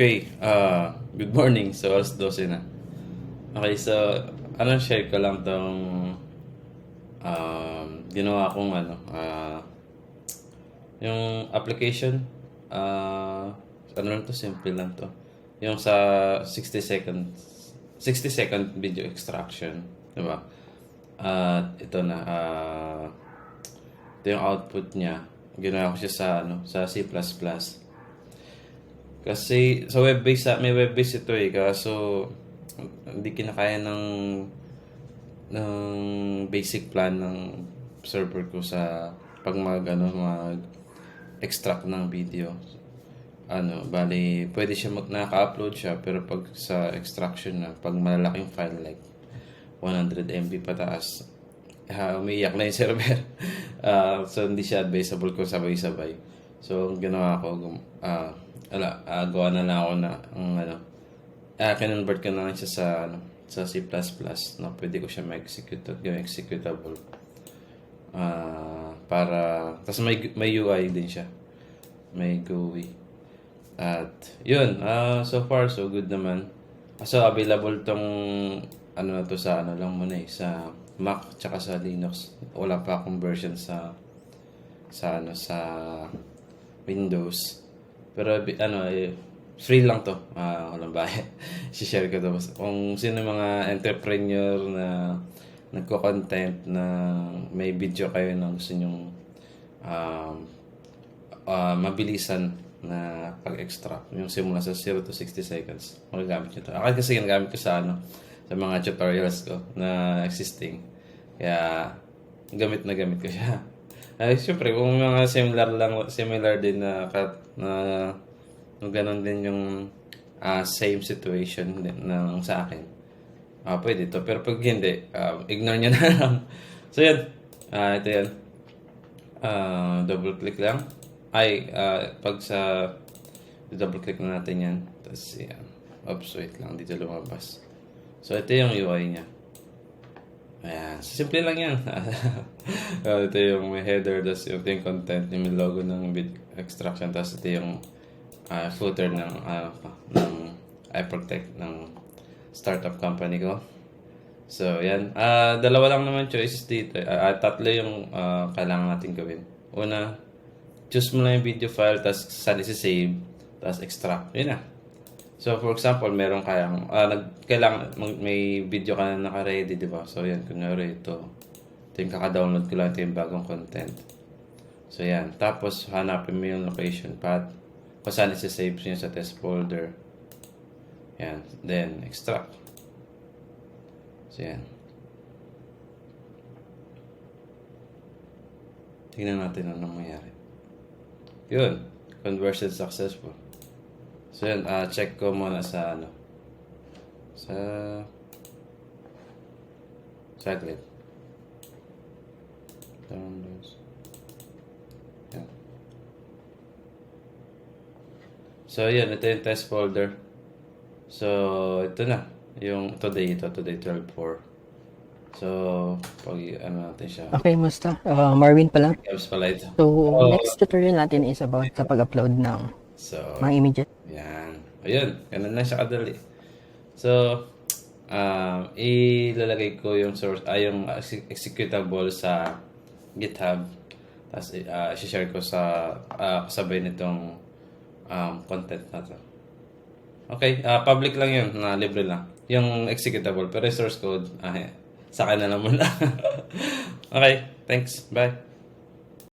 Okay, good morning. So, alas 12 na. Okay, so, share ko lang tong ginawa kong yung application. Lang to, simple lang to. Yung sa 60 second video extraction. Diba? At ito na, ito yung output niya. Ginawa ko siya sa C++. Kasi sa web-based, may web-based ito kaso hindi kinakaya ng basic plan ng server ko sa pag mag-extract ng video. Bali, pwede siya naka-upload siya, pero pag sa extraction na, pag malalaking file like 100 MB pataas, umiiyak na yung server. So, hindi siya advisable kung sabay-sabay. So, ang ginawa ko, gawa na lang ako kinonvert ko na lang siya sa C++ na pwede ko siya ma-execute at gawing executable. Tapos may UI din siya. May GUI. At yun, so far so good naman. So available tong na to sa lang muna sa Mac tsaka sa Linux. Wala pa akong version sa Windows. Pero free lang to. Walang bayad. I-share ko to. Kung sino mga entrepreneur na nagko-content na may video kayo na gusto nyong mabilisan na pag-extract. Yung simula sa 0 to 60 seconds. Magagamit nyo to. Ako kasi ginagamit ko sa mga tutorials ko na existing. Kaya gamit ko siya. Siyempre, kung mga similar din na ganun din yung same situation din sa akin. Pwede ito. Pero pag hindi, ignore nyo na lang. So, yan. Ito yan. Double click lang. Double click na natin yan. Tapos, yan. Oops, wait lang. Dito lumabas. So, ito yung UI niya. Ayan. So, simple lang yan. Ito yung may header, tapos ito yung content, yung logo ng extraction, tapos ito yung footer ng iProtect ng startup company ko. So, yan. Dalawa lang naman choices dito. Tatlo yung kailangan natin gawin. Una, choose mo lang yung video file, tapos saan isi-save, tapos extract. Yun na. So, for example, meron kailangan may video ka na naka-ready, di ba? So, yan, kunyari ito yung kaka-download ko lang, ito yung bagong content. So, yan. Tapos, hanapin mo yung location path. Kung saan isi-save nyo sa test folder. Yan. Then, extract. So, yan. Tingnan natin anong mangyari. Yun. Conversion successful. So, yan. Check ko muna sa saglit. Downloads. Yan. So, yan. Ito yung test folder. So, ito na. Yung today 12/4. So, pag natin siya. Okay, musta? Marvin pala. Gaps pala ito. So, next tutorial natin is about sa pag-upload ng mga images. Yan. Ayun. Ganun lang siya kadali. So, ilalagay ko yung source, yung executable sa GitHub. Tapos, i-share ko sa kasabay nitong content na to. Okay, public lang yun, libre lang. Yung executable, pero source code, sa akin na lang muna. Okay, thanks. Bye.